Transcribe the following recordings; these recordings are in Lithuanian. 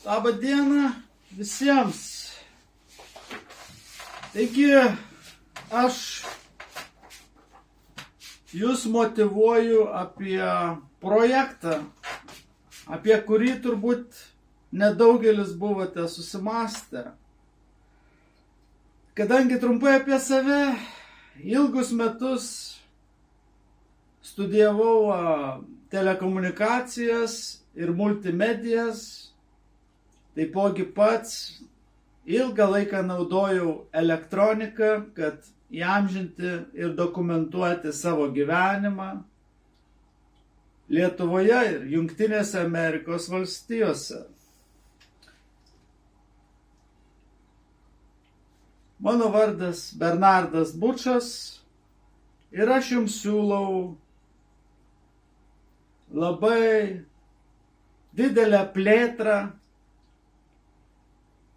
Labą dieną visiems. Taigi, aš jūs motyvuoju apie projektą, apie kurį turbūt nedaugelis buvote susimąstę. Kadangi trumpai apie save, ilgus metus studijavau telekomunikacijas ir multimedijas, taipogi pats ilgą laiką naudojau elektroniką, kad įamžinti ir dokumentuoti savo gyvenimą Lietuvoje ir Jungtinėse Amerikos valstijose. Mano vardas Bernardas Bučas ir aš jums siūlau labai didelę plėtrą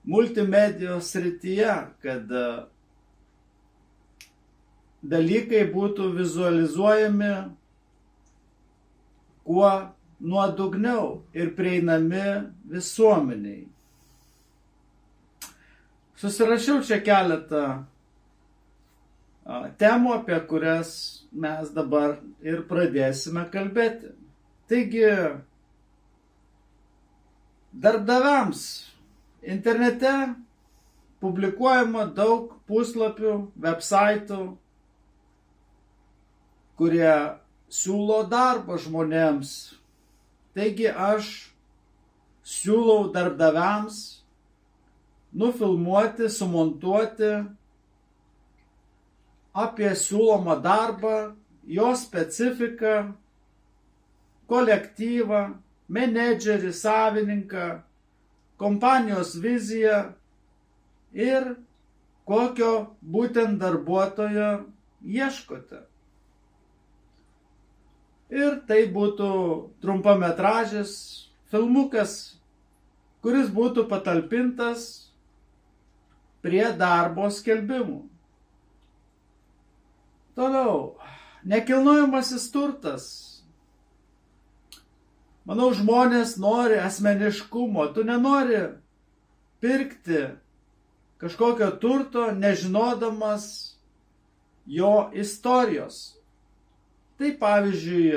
multimedijos srityje, kad dalykai būtų vizualizuojami kuo nuodugniau ir prieinami visuomeniai. Susirašiau čia keletą temų, apie kurias mes dabar ir pradėsime kalbėti. Taigi, darbdaviams internete publikuojama daug puslapių, websaitų, kurie siūlo darbą žmonėms. Taigi aš siūlau darbdaviams nufilmuoti, sumontuoti apie siūlomą darbą, jo specifiką, kolektyvą, menedžerį, savininką, kompanijos viziją ir kokio būtent darbuotojo ieškote. Ir tai būtų trumpametražis filmukas, kuris būtų patalpintas prie darbo skelbimų. Toliau, nekilnojamasis turtas. Manau, žmonės nori asmeniškumo. Tu nenori pirkti kažkokio turto, nežinodamas jo istorijos. Tai pavyzdžiui,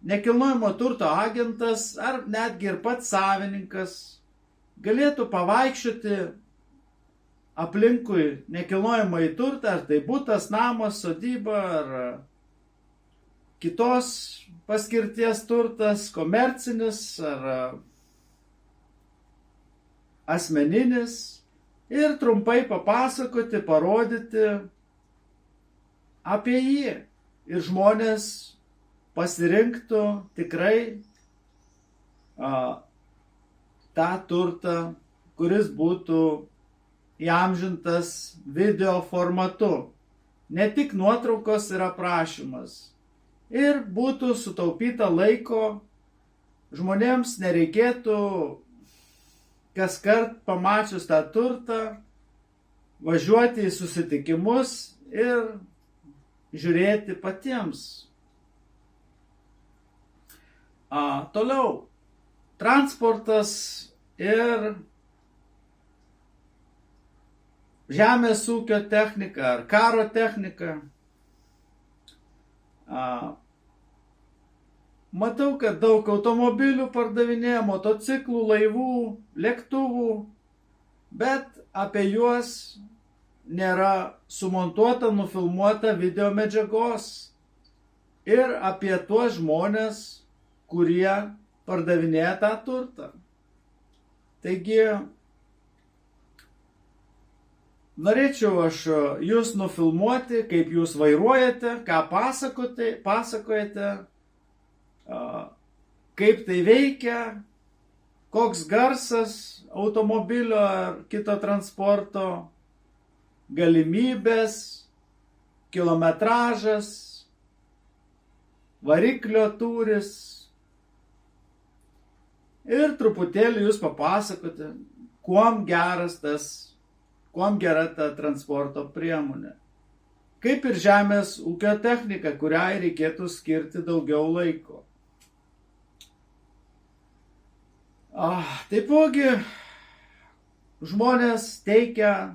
nekilnojamo turto agentas ar netgi ir pats savininkas galėtų pavaikščioti aplinkui nekilnojamąjį turtą, ar tai butas, namas, sodyba, ar kitos paskirties turtas, komercinis ar asmeninis, ir trumpai papasakoti, parodyti apie jį. Ir žmonės pasirinktų tikrai tą turtą, kuris būtų įamžintas video formatu. Ne tik nuotraukos ir aprašymas. Ir būtų sutaupyta laiko, žmonėms nereikėtų kaskart pamačius tą turtą važiuoti į susitikimus ir žiūrėti patiems. Toliau, transportas ir žemės ūkio technika ar karo technika. Matau, kad daug automobilių pardavinėja, motociklų, laivų, lėktuvų, bet apie juos nėra sumontuota, nufilmuota video medžiagos ir apie tuos žmonės, kurie pardavinėja tą turtą. Taigi, norėčiau aš jūs nufilmuoti, kaip jūs vairuojate, ką pasakojate, kaip tai veikia, koks garsas automobilio ar kito transporto, galimybės, kilometražas, variklio tūris. Ir truputėlį jūs papasakoti, kuom gera ta transporto priemonė. Kaip ir žemės ūkio technika, kuriai reikėtų skirti daugiau laiko. Taipogi žmonės teikia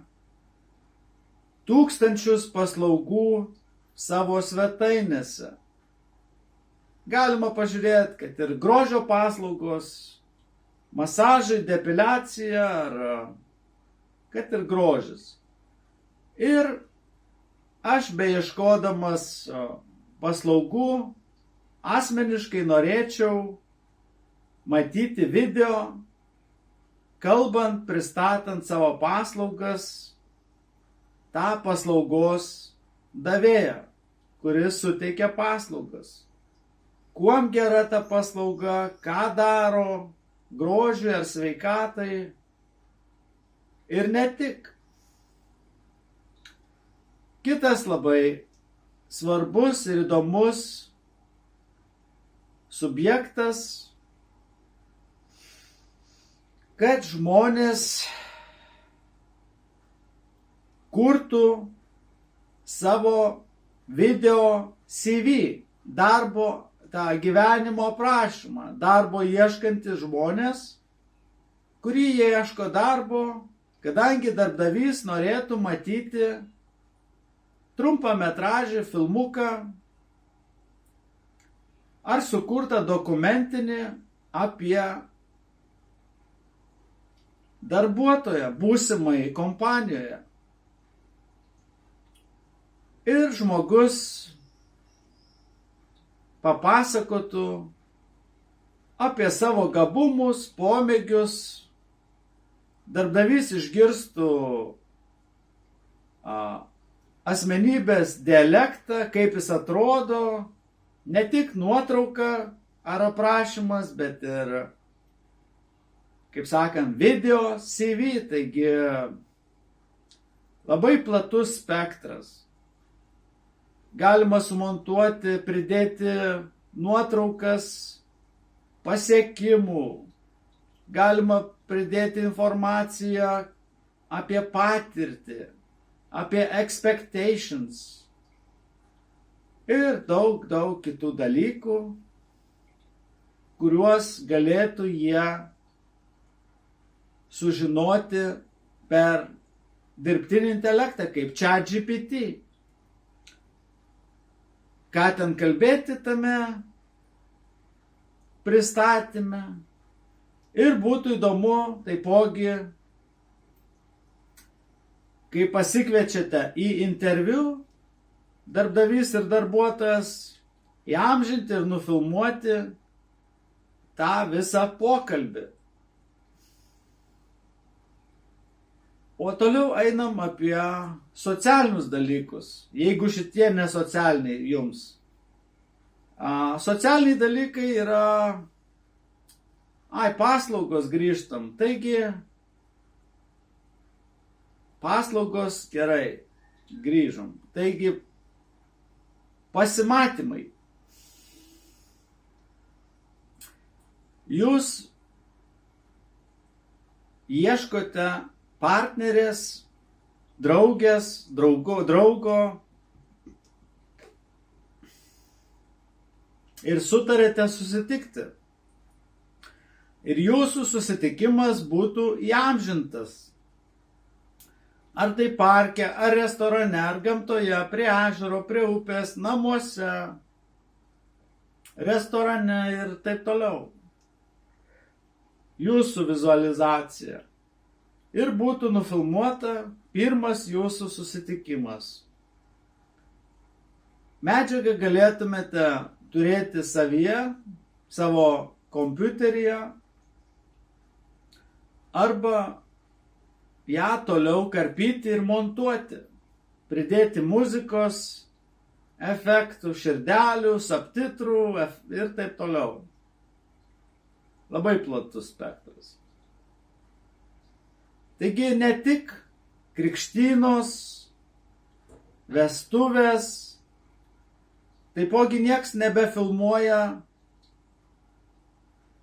tūkstančius paslaugų savo svetainėse. Galima pažiūrėti, kad ir grožio paslaugos, masažai, depiliacija ar kad ir grožis. Ir aš beieškodamas paslaugų asmeniškai norėčiau matyti video, kalbant, pristatant savo paslaugas, tą paslaugos davėją, kuris suteikia paslaugas. Kuom gera ta paslauga, ką daro grožiui ar sveikatai ir ne tik. Kitas labai svarbus ir įdomus subjektas, kad žmonės kurtų savo video CV, darbo, tą gyvenimo aprašymą, darbo ieškantys žmonės, kurie ieško darbo, kadangi darbdavys norėtų matyti trumpametražį filmuką ar sukurtą dokumentinį apie darbuotoją būsimai kompanijoje. Ir žmogus papasakotų apie savo gabumus, pomėgius, darbdavys išgirstų asmenybės dialektą, kaip jis atrodo, ne tik nuotrauka ar aprašymas, bet ir, kaip sakant, video CV, taigi labai platus spektras. Galima sumontuoti, pridėti nuotraukas pasiekimų, galima pridėti informaciją apie patirtį, apie expectations ir daug kitų dalykų, kuriuos galėtų jie sužinoti per dirbtinį intelektą, kaip ChatGPT. Ką ten kalbėti tame pristatyme. Ir būtų įdomu taipogi, kai pasikviečiate į interviu, darbdavys ir darbuotojas, įamžinti ir nufilmuoti tą visą pokalbį. O toliau einam apie socialinius dalykus, jeigu šitie nesocialiniai jums. Socialiniai dalykai yra, paslaugos grįžtam. Taigi, paslaugos gerai, grįžom. Taigi, pasimatymai. Jūs ieškote partnerės, draugės, draugo ir sutarėte susitikti. Ir jūsų susitikimas būtų įamžintas. Ar tai parke, ar restorane, ar gamtoje, prie ežero, prie upės, namuose, restorane ir taip toliau. Jūsų vizualizacija. Ir būtų nufilmuota pirmas jūsų susitikimas. Medžiagą galėtumėte turėti savyje, savo kompiuteryje, arba ją toliau karpyti ir montuoti, pridėti muzikos, efektų, širdelių, subtitrų ir taip toliau. Labai platus spektras. Taigi ne tik krikštynos, vestuvės, taipogi nieks nebefilmuoja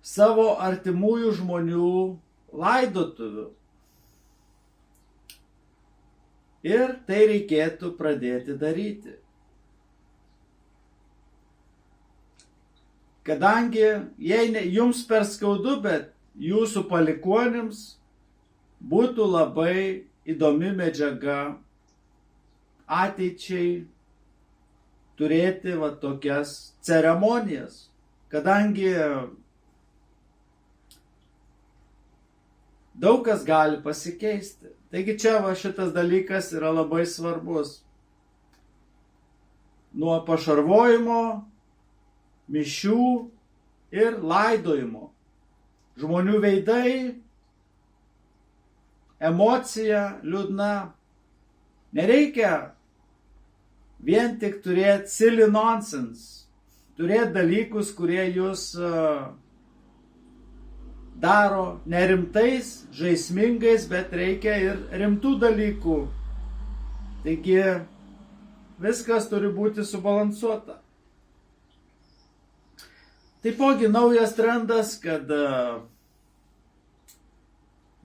savo artimųjų žmonių laidotuvių. Ir tai reikėtų pradėti daryti. Kadangi jums per skaudu, bet jūsų palikuonims būtų labai įdomi medžiaga ateičiai turėti va tokias ceremonijas, kadangi daug kas gali pasikeisti. Taigi čia va šitas dalykas yra labai svarbus. Nuo pašarvojimo, mišių ir laidojimo. Žmonių veidai, emocija liūdna. Nereikia vien tik turėti silly nonsense, turėti dalykus, kurie jūs daro nerimtais, žaismingais, bet reikia ir rimtų dalykų. Taigi viskas turi būti subalansuota. Taipogi naujas trendas, kad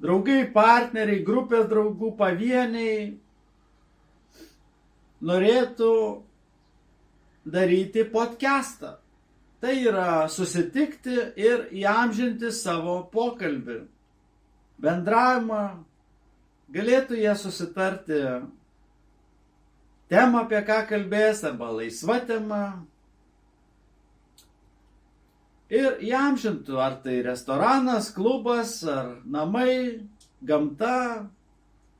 draugai, partneriai, grupės draugų, pavieniai norėtų daryti podcastą. Tai yra susitikti ir įamžinti savo pokalbį, bendravimą. Galėtų jie susitarti temą, apie ką kalbės, arba laisva tema. Ir įamžintų, ar tai restoranas, klubas, ar namai, gamta,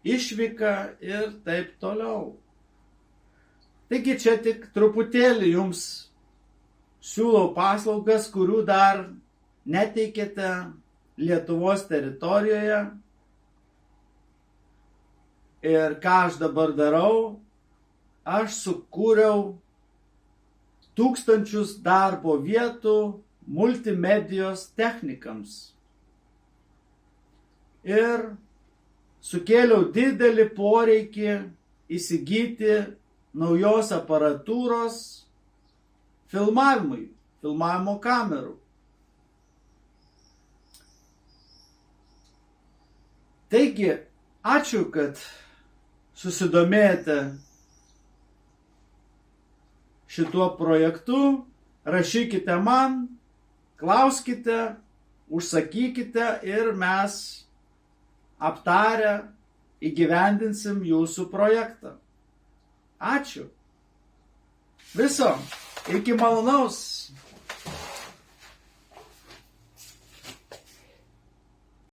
išvyka ir taip toliau. Taigi čia tik truputėlį jums siūlau paslaugas, kurių dar neteikėte Lietuvos teritorijoje. Ir ką aš dabar darau? Aš sukūriau 1000 darbo vietų multimedijos technikams. Ir sukėliau didelį poreikį įsigyti naujos aparatūros filmavimui, filmavimo kamerų. Taigi, ačiū, kad susidomėjote šituo projektu. Rašykite man, klauskite, užsakykite ir mes aptarę įgyvendinsim jūsų projektą. Ačiū. Viso. Iki malonaus.